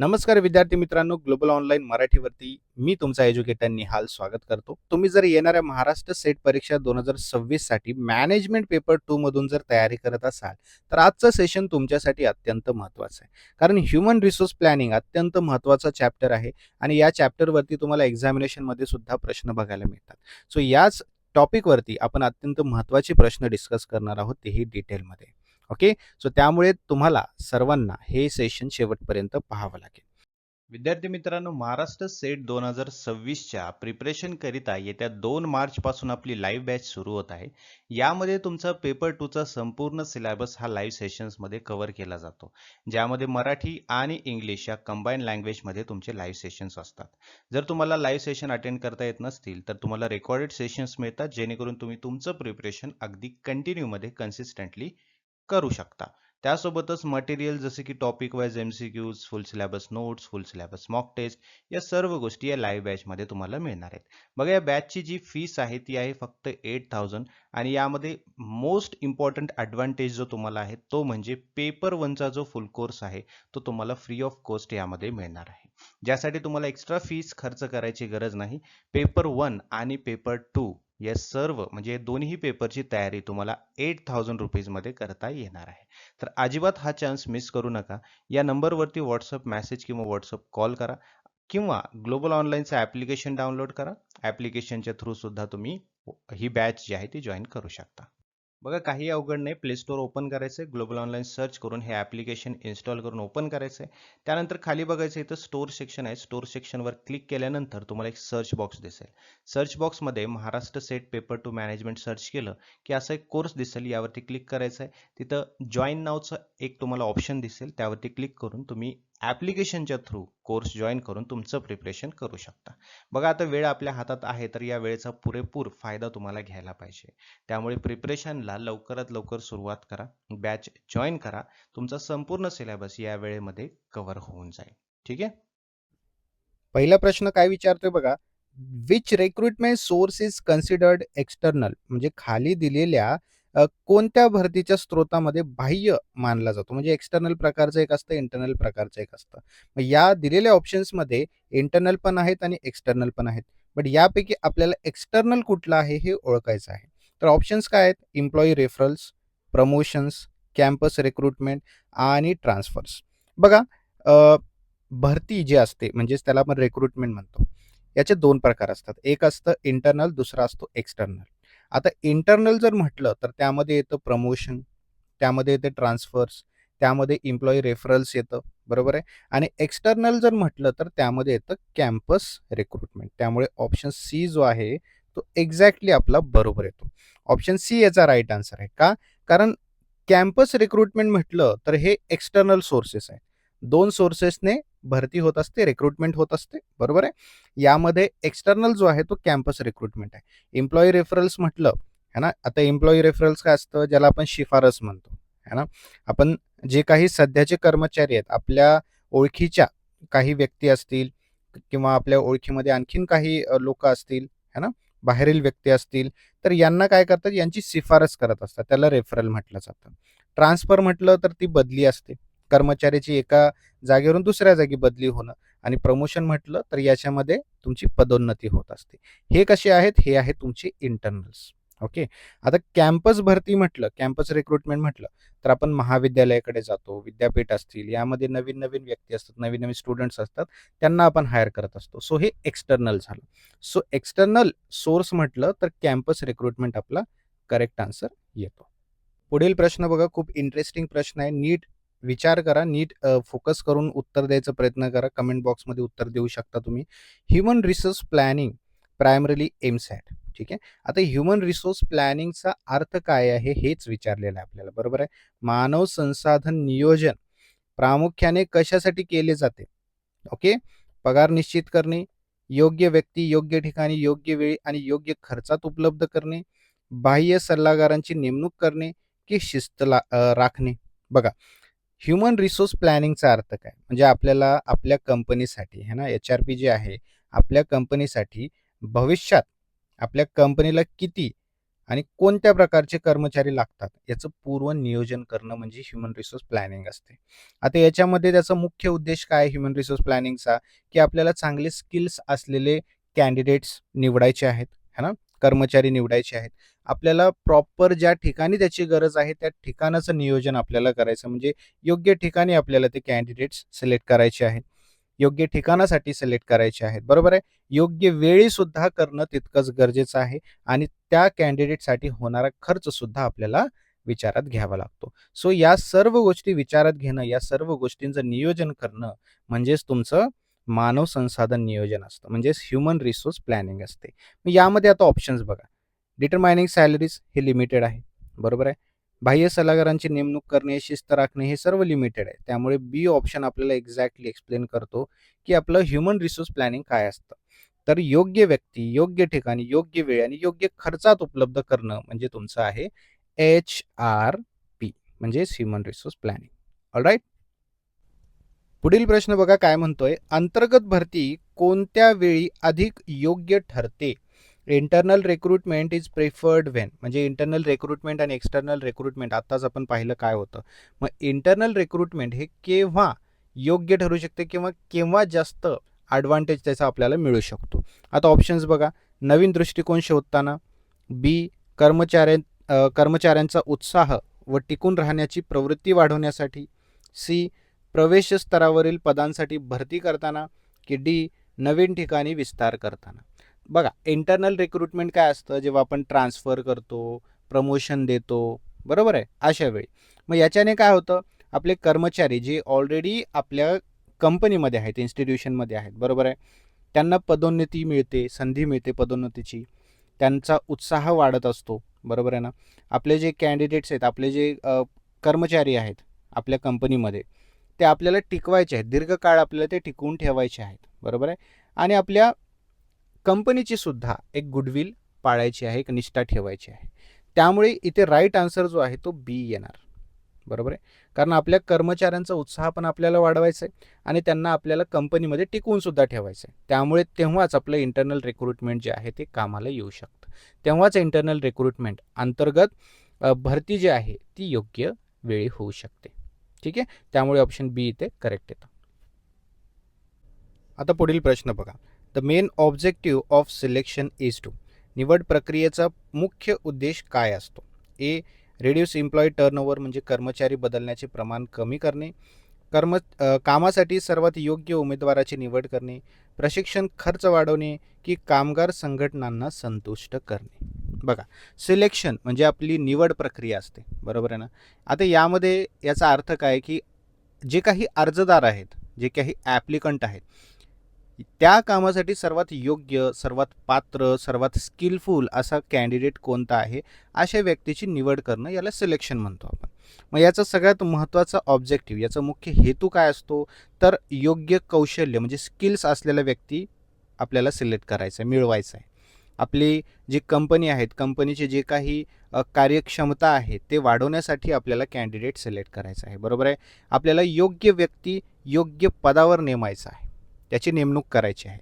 नमस्कार विद्यार्थी मित्रांनो, ग्लोबल ऑनलाईन मराठीवरती मी तुमचा एज्युकेटर निहाल स्वागत करतो. तुम्ही जर येणाऱ्या महाराष्ट्र सेट परीक्षा 2026 साठी मॅनेजमेंट पेपर 2 मधून जर तयारी करत असाल, तर आजचं सेशन तुमच्यासाठी अत्यंत महत्त्वाचं आहे. कारण ह्युमन रिसोर्स प्लॅनिंग अत्यंत महत्त्वाचा चॅप्टर आहे आणि या चॅप्टरवरती तुम्हाला एक्झामिनेशनमध्ये सुद्धा प्रश्न बघायला मिळतात. सो याच टॉपिकवरती आपण अत्यंत महत्त्वाचे प्रश्न डिस्कस करणार आहोत, तेही डिटेलमध्ये. ओके. सो त्यामुळे तुम्हाला सर्वांना हे सेशन शेवटपर्यंत पाहावं लागेल. विद्यार्थी मित्रांनो, महाराष्ट्र सेट 2026च्या प्रिपरेशन करिता येत्या 2 मार्च पासून आपली लाईव्ह बॅच सुरू होत आहे. यामध्ये तुमचा पेपर 2 चा संपूर्ण सिलेबस हा लाईव्ह सेशन्स मध्ये कव्हर केला जातो, ज्यामध्ये मराठी आणि इंग्लिश या कंबाईन लँग्वेज मध्ये तुमचे लाईव्ह सेशन्स असतात. जर तुम्हाला लाईव्ह सेशन अटेंड करता येत नसतील तर तुम्हाला रेकॉर्डेड सेशन्स मिळतात, जेणेकरून तुम्ही तुमचं प्रिपरेशन अगदी कंटिन्यू मध्ये कन्सिस्टंटली करू शकता. त्यासोबतच मटेरियल जसे की topic wise MCQs, full syllabus notes, full syllabus mock test या सर्व गोष्टी या लाईव्ह बॅचमध्ये तुम्हाला मिळणार आहेत. बघा, या बॅचची जी फीस आहे ती आहे फक्त 8,000 आणि यामध्ये मोस्ट इम्पॉर्टंट ॲडव्हान्टेज जो तुम्हाला आहे तो म्हणजे पेपर 1चा जो फुल कोर्स आहे तो तुम्हाला फ्री ऑफ कॉस्ट यामध्ये मिळणार आहे, ज्यासाठी तुम्हाला एक्स्ट्रा फीस खर्च करायची गरज नाही. पेपर 1 आणि पेपर 2 या सर्व म्हणजे दोन्ही पेपरची तयारी तुम्हाला 8,000 रुपीजमध्ये करता येणार आहे. तर अजिबात हा चान्स मिस करू नका. या नंबरवरती व्हॉट्सअप मेसेज किंवा व्हॉट्सअप कॉल करा किंवा ग्लोबल ऑनलाईनचं ॲप्लिकेशन डाउनलोड करा. ॲप्लिकेशनच्या थ्रू सुद्धा तुम्ही ही बॅच जी आहे ती जॉईन करू शकता. बघा, काही अवघड नाही. प्ले स्टोअर ओपन करायचं आहे, ग्लोबल ऑनलाईन सर्च करून हे ॲप्लिकेशन इन्स्टॉल करून ओपन करायचं आहे. त्यानंतर खाली बघायचं इथं स्टोअर सेक्शन आहे. स्टोअर सेक्शनवर क्लिक केल्यानंतर तुम्हाला एक सर्च बॉक्स दिसेल. सर्च बॉक्समध्ये Maharashtra set paper 2 management search केलं की असं एक कोर्स दिसेल, यावरती क्लिक करायचं आहे. तिथं जॉईन नावचं एक तुम्हाला ऑप्शन दिसेल, त्यावरती क्लिक करून तुम्ही ॲप्लिकेशनच्या थ्रू कोर्स जॉईन करून तुमचं प्रिपरेशन करू शकता. बघा, आता वेळ आपल्या हातात आहे, तर या वेळेचा पुरेपूर फायदा तुम्हाला घ्यायला पाहिजे. त्यामुळे प्रिपरेशनला लवकरात लवकर सुरुवात करा, बॅच जॉईन करा. तुमचा संपूर्ण सिलेबस या वेळेमध्ये कव्हर होऊन जाईल. ठीक आहे. पहिला प्रश्न काय विचारतोय बघा, which recruitment source is considered external, म्हणजे खाली दिलेल्या कोणत्या भरतीच्या स्रोतामध्ये बाह्य मानला जातो. म्हणजे एक्सटर्नल प्रकारचं एक असतं, इंटरनल प्रकारचं एक असतं. मग या दिलेल्या ऑप्शन्समध्ये इंटरनल पण आहेत आणि एक्सटर्नल पण आहेत. बट यापैकी आपल्याला एक्सटर्नल कुठलं आहे हे ओळखायचं आहे. तर ऑप्शन्स काय आहेत? Employee referrals, promotions, campus recruitment आणि ट्रान्सफर्स. बघा, भरती जी असते म्हणजेच त्याला आपण रिक्रुटमेंट म्हणतो. याचे 2 प्रकार असतात. एक असतं इंटर्नल, दुसरा असतो एक्सटर्नल. आता इंटर्नल जर म्हटलं तर त्यामध्ये येतं प्रमोशन, त्यामध्ये येते ट्रान्सफर्स, त्यामध्ये एम्प्लॉयी रेफरल्स येतं, बरोबर आहे. आणि एक्सटर्नल जर म्हटलं तर त्यामध्ये येतं कॅम्पस रिक्रुटमेंट. त्यामुळे ऑप्शन सी जो आहे तो एक्झॅक्टली आपला बरोबर येतो. ऑप्शन सी याचा राईट आन्सर आहे. का? कारण कॅम्पस रिक्रुटमेंट म्हटलं तर हे एक्सटर्नल सोर्सेस आहेत. 2 सोर्सेसने भरती होत असते, रिक्रुटमेंट होत असते, बरोबर आहे. यामध्ये एक्सटर्नल जो आहे तो कॅम्पस रिक्रुटमेंट आहे. एम्प्लॉयी रेफरल्स म्हटलं, है ना. आता एम्प्लॉयी रेफरल्स काय असतं, ज्याला आपण शिफारस म्हणतो, है ना. आपण जे काही सध्याचे कर्मचारी आहेत, आपल्या ओळखीच्या काही व्यक्ती असतील किंवा आपल्या ओळखीमध्ये आणखीन काही लोकं असतील, है ना, बाहेरील व्यक्ती असतील, तर यांना काय करतात, यांची शिफारस करत असतात. त्याला रेफरल म्हटलं जातं. ट्रान्सफर म्हटलं तर ती बदली असते. कर्मचाऱ्याची एका जागेवरून दुसऱ्या जागी बदली होणं. आणि प्रमोशन म्हटलं तर याच्यामध्ये तुमची पदोन्नती होत असते. हे कसे आहेत? हे आहेत तुमचे इंटर्नल्स. ओके. आता कॅम्पस भरती म्हटलं, कॅम्पस रिक्रुटमेंट म्हटलं, तर आपण महाविद्यालयाकडे जातो, विद्यापीठ असतील, यामध्ये नवीन-नवीन व्यक्ती असतात, नवीन-नवीन स्टुडंट्स असतात, त्यांना आपण हायर करत असतो. सो हे एक्सटर्नल झालं. सो एक्सटर्नल सोर्स म्हटलं तर कॅम्पस रिक्रुटमेंट आपला करेक्ट आन्सर येतो. पुढील प्रश्न बघा, खूप इंटरेस्टिंग प्रश्न आहे. नीट विचार करा, नीट फोकस करून उत्तर द्यायचा प्रयत्न करा. कमेंट बॉक्समध्ये उत्तर देऊ शकता तुम्ही. Human resource planning primarily AIIMS at. ठीक आहे. आता ह्युमन रिसोर्स प्लॅनिंगचा अर्थ काय आहे हेच विचारलेलं आहे आपल्याला, बरोबर आहे. मानव संसाधन नियोजन प्रामुख्याने कशासाठी केले जाते? ओके. पगार निश्चित करणे, योग्य व्यक्ती योग्य ठिकाणी योग्य वेळी आणि योग्य खर्चात उपलब्ध करणे, बाह्य सल्लागारांची नेमणूक करणे की शिस्त राखणे. बघा, ह्युमन रिसोर्स प्लॅनिंगचा अर्थ काय? म्हणजे आपल्याला आपल्या कंपनीसाठी है ना, HRP जे आहे, आपल्या कंपनीसाठी भविष्यात आपल्या कंपनीला किती आणि कोणत्या प्रकारचे कर्मचारी लागतात याचं पूर्व नियोजन करणं म्हणजे ह्युमन रिसोर्स प्लॅनिंग असते. आता याच्यामध्ये त्याचा मुख्य उद्देश काय आहे ह्युमन रिसोर्स प्लॅनिंगचा, की आपल्याला चांगले स्किल्स असलेले कॅन्डिडेट्स निवडायचे आहेत, है ना? कर्मचारी निवडायचे आहेत. आपल्याला प्रॉपर ज्या ठिकाणी त्याची गरज आहे त्या ठिकाणाचं नियोजन आपल्याला करायचं म्हणजे योग्य ठिकाणी आपल्याला ते कॅन्डिडेट्स सिलेक्ट करायचे आहेत. योग्य ठिकाणासाठी सिलेक्ट करायचे आहेत. बरोबर आहे. योग्य वेळी सुद्धा करणं तितकंच गरजेचं आहे आणि त्या कॅन्डिडेटसाठी होणारा खर्च सुद्धा आपल्याला विचारात घ्यावा लागतो. सो या सर्व गोष्टी विचारात घेणं, या सर्व गोष्टींचं नियोजन करणं म्हणजेच तुमचं मानव संसाधन नियोजन असतं. म्हणजेच ह्युमन रिसोर्स प्लॅनिंग असते. मग यामध्ये आता ऑप्शन्स बघा. डिटरमायनिंग सॅलरीज हे लिमिटेड आहे. बरोबर आहे. बाह्य सल्लागारांची नेमणूक करणे, शिस्त राखणे हे सर्व लिमिटेड आहे. त्यामुळे बी ऑप्शन आपल्याला एक्झॅक्टली एक्सप्लेन करतो, की आपलं ह्युमन रिसोर्स प्लॅनिंग काय असतं. तर योग्य व्यक्ती, योग्य ठिकाणी, योग्य वेळ आणि योग्य खर्चात उपलब्ध करणं म्हणजे तुमचं आहे HRP म्हणजेच ह्युमन रिसोर्स प्लॅनिंग. ऑलराइट. पुढील प्रश्न बघा काय म्हणतोय, अंतर्गत भरती कोणत्या वेळी अधिक योग्य ठरते? Internal recruitment is preferred when म्हणजे इंटरनल रिक्रुटमेंट आणि एक्सटर्नल रिक्रुटमेंट आत्ताच आपण पाहिलं काय होतं. मग इंटरनल रिक्रुटमेंट हे केव्हा योग्य ठरू शकते किंवा केव्हा जास्त ॲडव्हान्टेज त्याचा आपल्याला मिळू शकतो. आता ऑप्शन्स बघा. नवीन दृष्टिकोन शोधताना, बी कर्मचाऱ्यांचा उत्साह व टिकून राहण्याची प्रवृत्ती वाढवण्यासाठी, सी प्रवेश स्तरावरील पदांसाठी भरती करताना, की डी नवीन ठिकाणी विस्तार करताना. बघा इंटरनल रिक्रुटमेंट काय असतं, जेव्हा आपण ट्रान्सफर करतो, प्रमोशन देतो, बरोबर आहे, अशा वेळी. मग याच्याने काय होतं, आपले कर्मचारी जे ऑलरेडी आपल्या कंपनीमध्ये आहेत, इन्स्टिट्यूशनमध्ये आहेत, बरोबर आहे, त्यांना पदोन्नती मिळते, संधी मिळते पदोन्नतीची, त्यांचा उत्साह वाढत असतो, बरोबर आहे ना. आपले जे कॅन्डिडेट्स आहेत, आपले जे कर्मचारी आहेत आपल्या कंपनीमध्ये, ते आपल्याला टिकवायचे आहेत, दीर्घकाळ आपल्याला ते टिकवून ठेवायचे आहेत, बरोबर आहे. आणि आपल्या कंपनीची सुद्धा एक गुडविल पाळायची आहे, एक निष्ठा ठेवायची आहे. त्यामुळे इथे राईट आन्सर जो आहे तो बी येणार, बरोबर आहे. कारण आपल्या कर्मचाऱ्यांचा उत्साह पण आपल्याला वाढवायचा आहे आणि त्यांना आपल्याला कंपनीमध्ये टिकवून सुद्धा ठेवायचं आहे. त्यामुळे तेव्हाच आपलं इंटरनल रिक्रुटमेंट जे आहे ते कामाला येऊ शकतं. तेव्हाच इंटरनल रिक्रुटमेंट अंतर्गत भरती जी आहे ती योग्य वेळी होऊ शकते. ठीक आहे. त्यामुळे ऑप्शन बी इथे करेक्ट येतं. आता पुढील प्रश्न बघा. The main objective of selection is to निवड प्रक्रियेचा मुख्य उद्देश काय असतो? ए रिड्यूस एम्प्लॉई टर्नओव्हर म्हणजे कर्मचारी बदलण्याचे प्रमाण कमी करणे, कामासाठी सर्वात योग्य उमेदवाराची निवड करणे, प्रशिक्षण खर्च वाढवणे की कामगार संघटनांना संतुष्ट करणे. बघा सिलेक्शन म्हणजे आपली निवड प्रक्रिया असते, बरोबर आहे ना. आता यामध्ये याचा अर्थ काय की जे काही अर्जदार आहेत, जे काही ॲप्लिकंट आहेत, त्या कामासाठी सर्वात योग्य, सर्वात पात्र, सर्वात स्किलफुल असा कॅन्डिडेट कोणता आहे, अशा व्यक्तीची निवड करणं याला सिलेक्शन म्हणतो आपण. मग याचा सगळ्यात महत्त्वाचा ऑब्जेक्टिव्ह, याचा मुख्य हेतू काय असतो, तर योग्य कौशल्य म्हणजे स्किल्स असलेला व्यक्ती आपल्याला सिलेक्ट करायचा आहे, मिळवायचा आहे. आपली जी कंपनी आहेत, कंपनीचे जे काही कार्यक्षमता आहे ते वाढवण्यासाठी आपल्याला कॅन्डिडेट सिलेक्ट करायचा आहे, बरोबर आहे. आपल्याला योग्य व्यक्ती योग्य पदावर नेमायचा आहे, त्याची नेमणूक करायची आहे.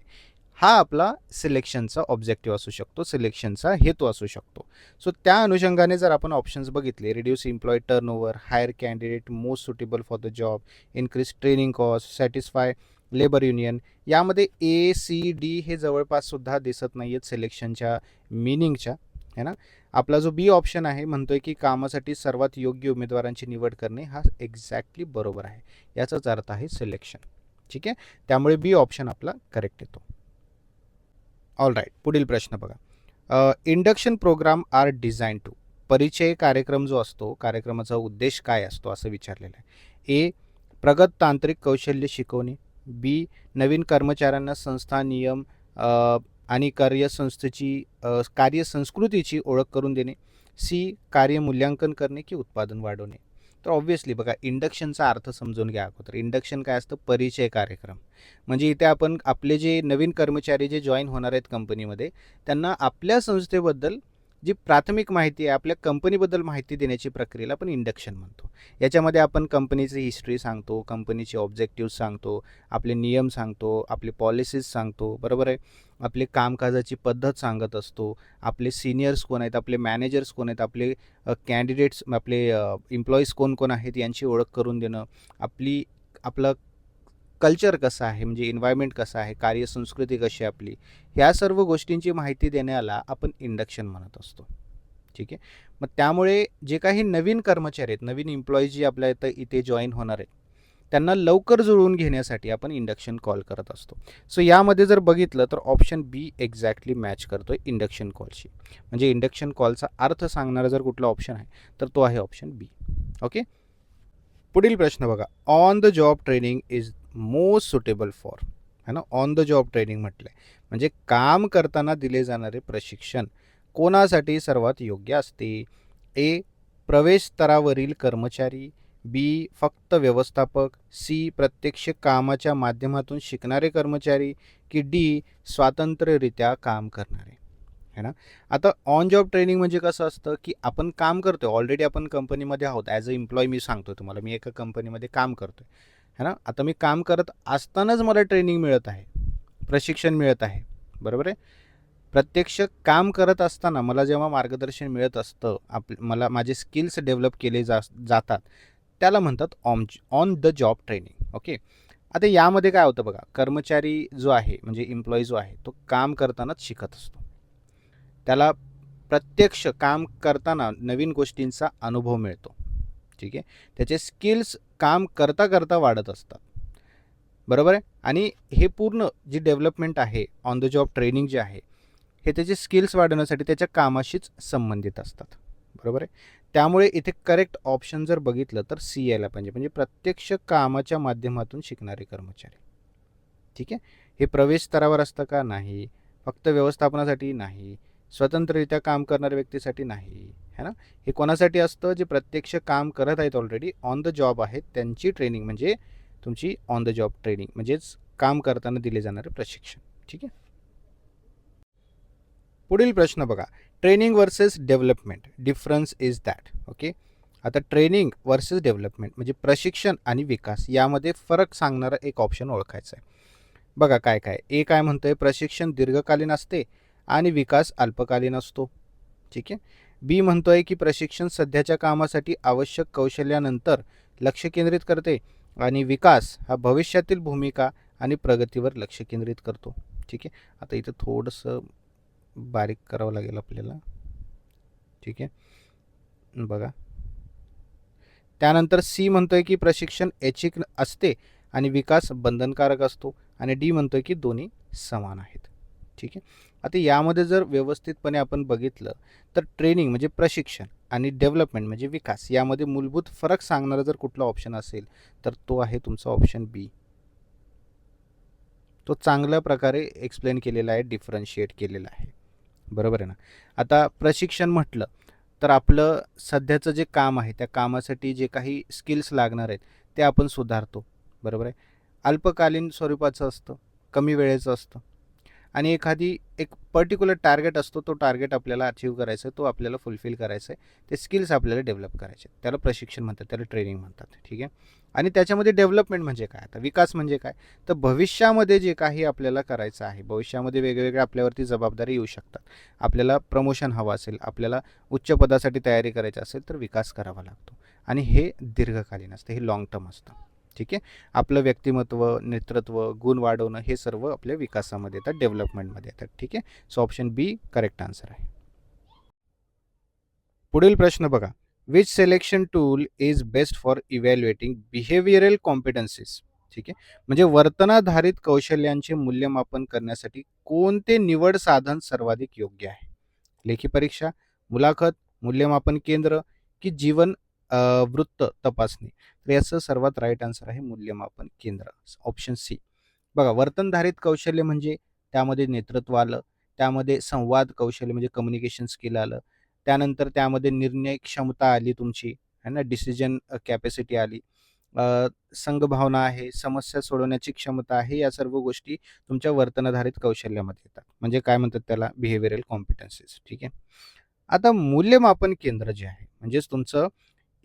हा आपला सिलेक्शनचा ऑब्जेक्टिव्ह असू शकतो, सिलेक्शनचा हेतू असू शकतो. सो त्या अनुषंगाने जर आपण ऑप्शन्स बघितले, reduce employee turnover, hire candidate most suitable for the job, increase training cost, satisfy labour union, यामध्ये ए सी डी हे जवळपास सुद्धा दिसत नाही आहेत सिलेक्शनच्या मिनिंगच्या, है ना. आपला जो बी ऑप्शन आहे म्हणतोय की कामासाठी सर्वात योग्य उमेदवारांची निवड करणे, हा एक्झॅक्टली बरोबर आहे. याचाच अर्थ आहे सिलेक्शन. ठीक आहे. त्यामुळे बी ऑप्शन आपला करेक्ट येतो. All right. पुढील प्रश्न बघा. Induction programme are designed to परिचय कार्यक्रम जो असतो, कार्यक्रमाचा उद्देश काय असतो असं विचारलेलं आहे. ए प्रगत तांत्रिक कौशल्य शिकवणे, बी नवीन कर्मचाऱ्यांना संस्था नियम आणि कार्यसंस्कृतीची ओळख करून देणे, सी कार्य मूल्यांकन करणे की उत्पादन वाढवणे. तर ऑब्व्हियसली बघा इंडक्शनचा अर्थ समजून घ्या अगोदर. इंडक्शन काय असतं, परिचय कार्यक्रम. म्हणजे इथे आपण आपले जे नवीन कर्मचारी जे जॉईन होणार आहेत कंपनीमध्ये, त्यांना आपल्या संस्थेबद्दल जी प्राथमिक माहिती आहे, आपल्या कंपनीबद्दल माहिती देण्याची प्रक्रियेला आपण इंडक्शन म्हणतो. याच्यामध्ये आपण कंपनीची हिस्ट्री सांगतो, कंपनीचे ऑब्जेक्टिव्ह सांगतो, आपले नियम सांगतो, आपले पॉलिसीज सांगतो, बरोबर आहे. आपली कामकाजाची पद्धत सांगत असतो, आपले सीनियर्स कोण आहेत, आपले मॅनेजर्स कोण आहेत, आपले कॅन्डिडेट्स, आपले एम्प्लॉईज कोण कोण आहेत यांची ओळख करून देणं, आपलं कल्चर कसं आहे, म्हणजे एन्व्हायरमेंट कसं आहे, कार्यसंस्कृती कशी आहे आपली, ह्या सर्व गोष्टींची माहिती देण्याला आपण इंडक्शन म्हणत असतो. ठीक आहे. मग त्यामुळे जे काही नवीन कर्मचारी आहेत, नवीन एम्प्लॉई जे आपल्या इथे जॉईन होणार आहेत, त्यांना लवकर जुळवून घेण्यासाठी आपण इंडक्शन कॉल करत असतो. सो यामध्ये जर बघितलं तर ऑप्शन बी एक्झॅक्टली मॅच करतोय इंडक्शन कॉलशी. म्हणजे इंडक्शन कॉलचा अर्थ सांगणारा जर कुठला ऑप्शन आहे तर तो आहे ऑप्शन बी. ओके. पुढील प्रश्न बघा. On the job training is most suitable for, है ना. ऑन द जॉब ट्रेनिंग म्हटलंय म्हणजे काम करताना दिले जाणारे प्रशिक्षण कोणासाठी सर्वात योग्य असते? ए. प्रवेश स्तरावरील कर्मचारी, बी. फक्त व्यवस्थापक, सी. प्रत्यक्ष कामाच्या माध्यमातून शिकणारे कर्मचारी, की डी. स्वतंत्ररित्या काम करणारे, है ना. आता ऑन जॉब ट्रेनिंग म्हणजे कसं असतं, की आपण काम करतोय, ऑलरेडी आपण कंपनीमध्ये आहोत, ॲज अ एम्प्लॉई मी सांगतो तुम्हाला, मी एका कंपनीमध्ये काम करतोय, है ना. आता मी काम करत असतानाच मला ट्रेनिंग मिळत आहे, प्रशिक्षण मिळत आहे, बरोबर आहे. प्रत्यक्ष काम करत असताना मला जेव्हा मार्गदर्शन मिळत असतं, मला माझे स्किल्स डेव्हलप केले जातात, त्याला म्हणतात on the job training. Okay. आता यामध्ये काय होतं बघा, कर्मचारी जो आहे म्हणजे एम्प्लॉई जो आहे तो काम करतानाच शिकत असतो, त्याला प्रत्यक्ष काम करताना नवीन गोष्टींचा अनुभव मिळतो. ठीक आहे. त्याचे स्किल्स काम करता करता वाढत असतात, बरोबर आहे. आणि हे पूर्ण जी डेव्हलपमेंट आहे, ऑन द जॉब ट्रेनिंग जे आहे, हे त्याचे स्किल्स वाढवण्यासाठी त्याच्या कामाशीच संबंधित असतात, बरोबर आहे. त्यामुळे इथे करेक्ट ऑप्शन जर बघितलं तर सी यायला पाहिजे, म्हणजे प्रत्यक्ष कामाच्या माध्यमातून शिकणारे कर्मचारी. ठीक आहे. हे प्रवेश स्तरावर असतं का? नाही. फक्त व्यवस्थापनासाठी नाही. स्वतंत्ररित्या काम करणाऱ्या व्यक्तीसाठी नाही, है ना. हे कोणासाठी असतं? जे प्रत्यक्ष काम करत आहेत, ऑलरेडी ऑन द जॉब आहेत, त्यांची ट्रेनिंग म्हणजे तुमची ऑन द जॉब ट्रेनिंग म्हणजेच काम करताना दिले जाणारे प्रशिक्षण. ठीक आहे. पुढील प्रश्न बघा. Training versus development, difference is that. Okay. आता ट्रेनिंग वर्सेस डेव्हलपमेंट म्हणजे प्रशिक्षण आणि विकास यामध्ये फरक सांगणारा एक ऑप्शन ओळखायचा आहे. बघा काय काय. ए काय म्हणतोय, प्रशिक्षण दीर्घकालीन असते आणि विकास अल्पकालीन असतो. ठीक आहे. बी म्हणतोय की प्रशिक्षण सध्याच्या कामासाठी आवश्यक कौशल्यानंतर लक्ष केंद्रित करते आणि विकास हा भविष्यातील भूमिका आणि प्रगतीवर लक्ष केंद्रित करतो. ठीक आहे. आता इथं थोडंसं बारीक करावं लागेल आपल्याला. ठीक आहे. बघा. त्यानंतर सी म्हणतोय की प्रशिक्षण ऐच्छिक असते आणि विकास बंधनकारक असतो. आणि डी म्हणतोय की दोन्ही समान आहेत. ठीक आहे. आता यामध्ये जर व्यवस्थितपणे आपण बघितलं तर ट्रेनिंग म्हणजे प्रशिक्षण आणि डेव्हलपमेंट म्हणजे विकास यामध्ये मूलभूत फरक सांगणारा जर कुठला ऑप्शन असेल तर तो आहे तुमचा ऑप्शन बी. तो चांगल्या प्रकारे एक्सप्लेन केलेला आहे, डिफरन्शिएट केलेला आहे, बरोबर आहे ना. आता प्रशिक्षण म्हटलं तर आपलं सध्याचं जे काम आहे त्या कामासाठी जे काही स्किल्स लागणार आहेत ते आपण सुधारतो, बरोबर आहे. अल्पकालीन स्वरूपाचं असतं, कमी वेळेचं असतं आणि एक पर्टिक्युलर टार्गेट असतो, तो टार्गेट आपल्याला अचीव्ह करायचा आहे, तो आपल्याला फुलफिल करायचा आहे, ते स्किल्स आपल्याला डेव्हलप करायचे, त्याला प्रशिक्षण म्हणतात, त्याला ट्रेनिंग म्हणतात. ठीक आहे. आणि त्याच्यामध्ये डेव्हलपमेंट म्हणजे काय, आता विकास म्हणजे काय, तर भविष्यामध्ये जे काही आपल्याला करायचं आहे, भविष्यामध्ये वेगवेगळ्या आपल्यावरती जबाबदारी येऊ शकतात, आपल्याला प्रमोशन हवं असेल, आपल्याला उच्च पदासाठी तयारी करायची असेल तर विकास करावा लागतो आणि हे दीर्घकालीन असतं, हे लॉंग टर्म असतं. ठीक आहे. आपलं व्यक्तिमत्व, नेतृत्व, गुण वाढवणं हे सर्व आपल्या विकासामध्ये येतात, डेव्हलपमेंटमध्ये येतात. ठीक आहे. So option B correct answer आहे. पुढील प्रश्न बघा. Which selection tool is best for evaluating behavioural competencies. ठीक आहे. म्हणजे वर्तनाधारित कौशल्यांचे मूल्यमापन करण्यासाठी कोणते निवड साधन सर्वाधिक योग्य आहे? लेखी परीक्षा, मुलाखत, मूल्यमापन केंद्र की जीवन वृत्त तपासणी. तर याचं सर्वात राईट आन्सर आहे मूल्यमापन केंद्र, ऑप्शन सी. बघा, वर्तनधारित कौशल्य म्हणजे त्यामध्ये नेतृत्व आलं, त्यामध्ये संवाद कौशल्य म्हणजे कम्युनिकेशन स्किल आलं, त्यानंतर त्यामध्ये निर्णय क्षमता आली तुमची, है ना, डिसिजन कॅपॅसिटी आली, संघभावना आहे, समस्या सोडवण्याची क्षमता आहे, या सर्व गोष्टी तुमच्या वर्तनाधारित कौशल्यामध्ये येतात. म्हणजे काय म्हणतात त्याला, बिहेवियरल कॉम्पिटन्सीज. ठीक आहे. आता मूल्यमापन केंद्र जे आहे म्हणजेच तुमचं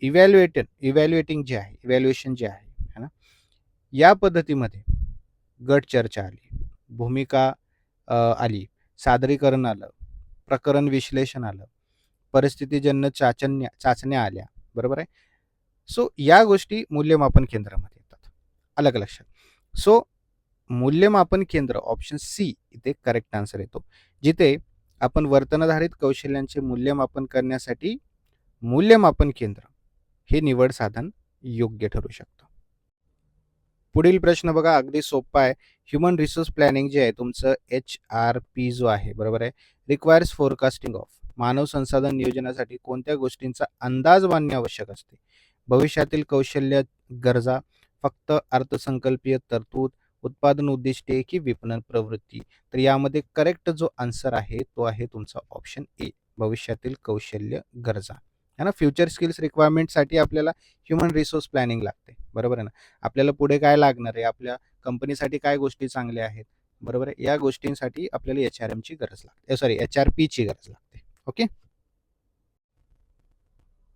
इव्हॅल्युएटिंग जे आहे, इव्हॅल्युएशन जे आहे, है ना? या पद्धतीमध्ये गट चर्चा आली, भूमिका आली, सादरीकरण आलं, प्रकरण विश्लेषण आलं, परिस्थितीजन्य चाचण्या आल्या, बरोबर आहे? सो या गोष्टी मूल्यमापन केंद्रामध्ये येतात. आलं का लक्षात? सो मूल्यमापन केंद्र ऑप्शन सी इथे करेक्ट आन्सर येतो. जिथे आपण वर्तनाधारित कौशल्यांचे मूल्यमापन करण्यासाठी मूल्यमापन केंद्र हे निवड साधन योग्य ठरू शकतं. पुढील प्रश्न बघा अगदी सोपा आहे. ह्युमन रिसोर्स प्लॅनिंग जे आहे तुमचं HRP जो आहे, बरोबर आहे, रिक्वायर्स फोरकास्टिंग ऑफ. मानव संसाधन नियोजनासाठी कोणत्या गोष्टींचा अंदाज बांधणे आवश्यक असते? भविष्यातील कौशल्य गरजा, फक्त अर्थसंकल्पीय तरतूद, उत्पादन उद्दिष्टे की विपणन प्रवृत्ती? तर यामध्ये करेक्ट जो आन्सर आहे तो आहे तुमचा ऑप्शन ए, भविष्यातील कौशल्य गरजा. है ना? फ्युचर स्किल्स रिक्वायरमेंटसाठी आपल्याला ह्युमन रिसोर्स प्लॅनिंग लागते, बरोबर आहे ना? आपल्याला पुढे काय लागणार आहे, आपल्या कंपनीसाठी काय गोष्टी चांगल्या आहेत, बरोबर आहे? या गोष्टींसाठी आपल्याला HRMची गरज लागते, सॉरी HRPची गरज लागते. ओके.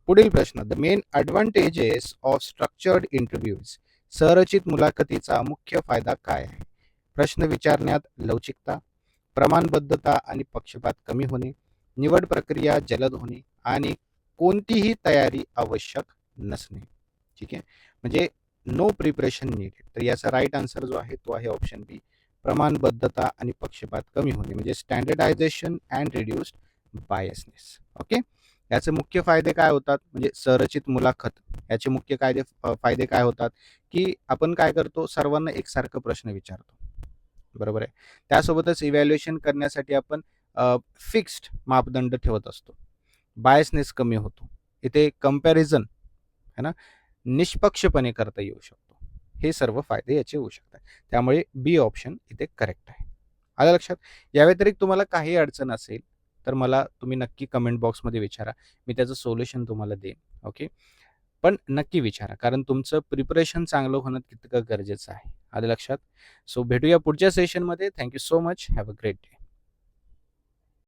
पुढील प्रश्न, the main advantages of structured interviews. संरचित मुलाखतीचा मुख्य फायदा काय आहे? प्रश्न विचारण्यात लवचिकता, प्रमाणबद्धता आणि पक्षपात कमी होणे, निवड प्रक्रिया जलद होणे आणि कोणतीही तयारी आवश्यक नसणे. ठीक आहे, म्हणजे नो प्रिपरेशन नीडेड. तर याचा राईट आन्सर जो आहे तो आहे ऑप्शन बी, प्रमाणबद्धता आणि पक्षपात कमी होणे, म्हणजे standardisation and reduced biasness. Okay. याचे मुख्य फायदे काय होतात, म्हणजे संरचित मुलाखत याचे मुख्य फायदे काय होतात, की आपण काय करतो, सर्वांना एकसारखं प्रश्न विचारतो, बरोबर आहे. त्यासोबतच इव्हॅल्युएशन करण्यासाठी आपण फिक्स्ड मापदंड ठेवत असतो. बायसनेस कमी होतो. इथे कंपॅरिझन है ना निष्पक्षपणे करता येऊ शकतो. हे सर्व फायदे याचे होऊ शकतात. त्यामुळे बी ऑप्शन इथे करेक्ट आहे. आलं लक्षात? या व्यतिरिक्त तुम्हाला काही अडचण असेल तर मला तुम्ही नक्की कमेंट बॉक्समध्ये विचारा. मी त्याचं सोल्युशन तुम्हाला देईन. ओके. पण नक्की विचारा, कारण तुमचं प्रिपरेशन चांगलं होणं तितकं गरजेचं आहे. आलं लक्षात? सो भेटूया पुढच्या सेशनमध्ये. Thank you so much. Have a great day.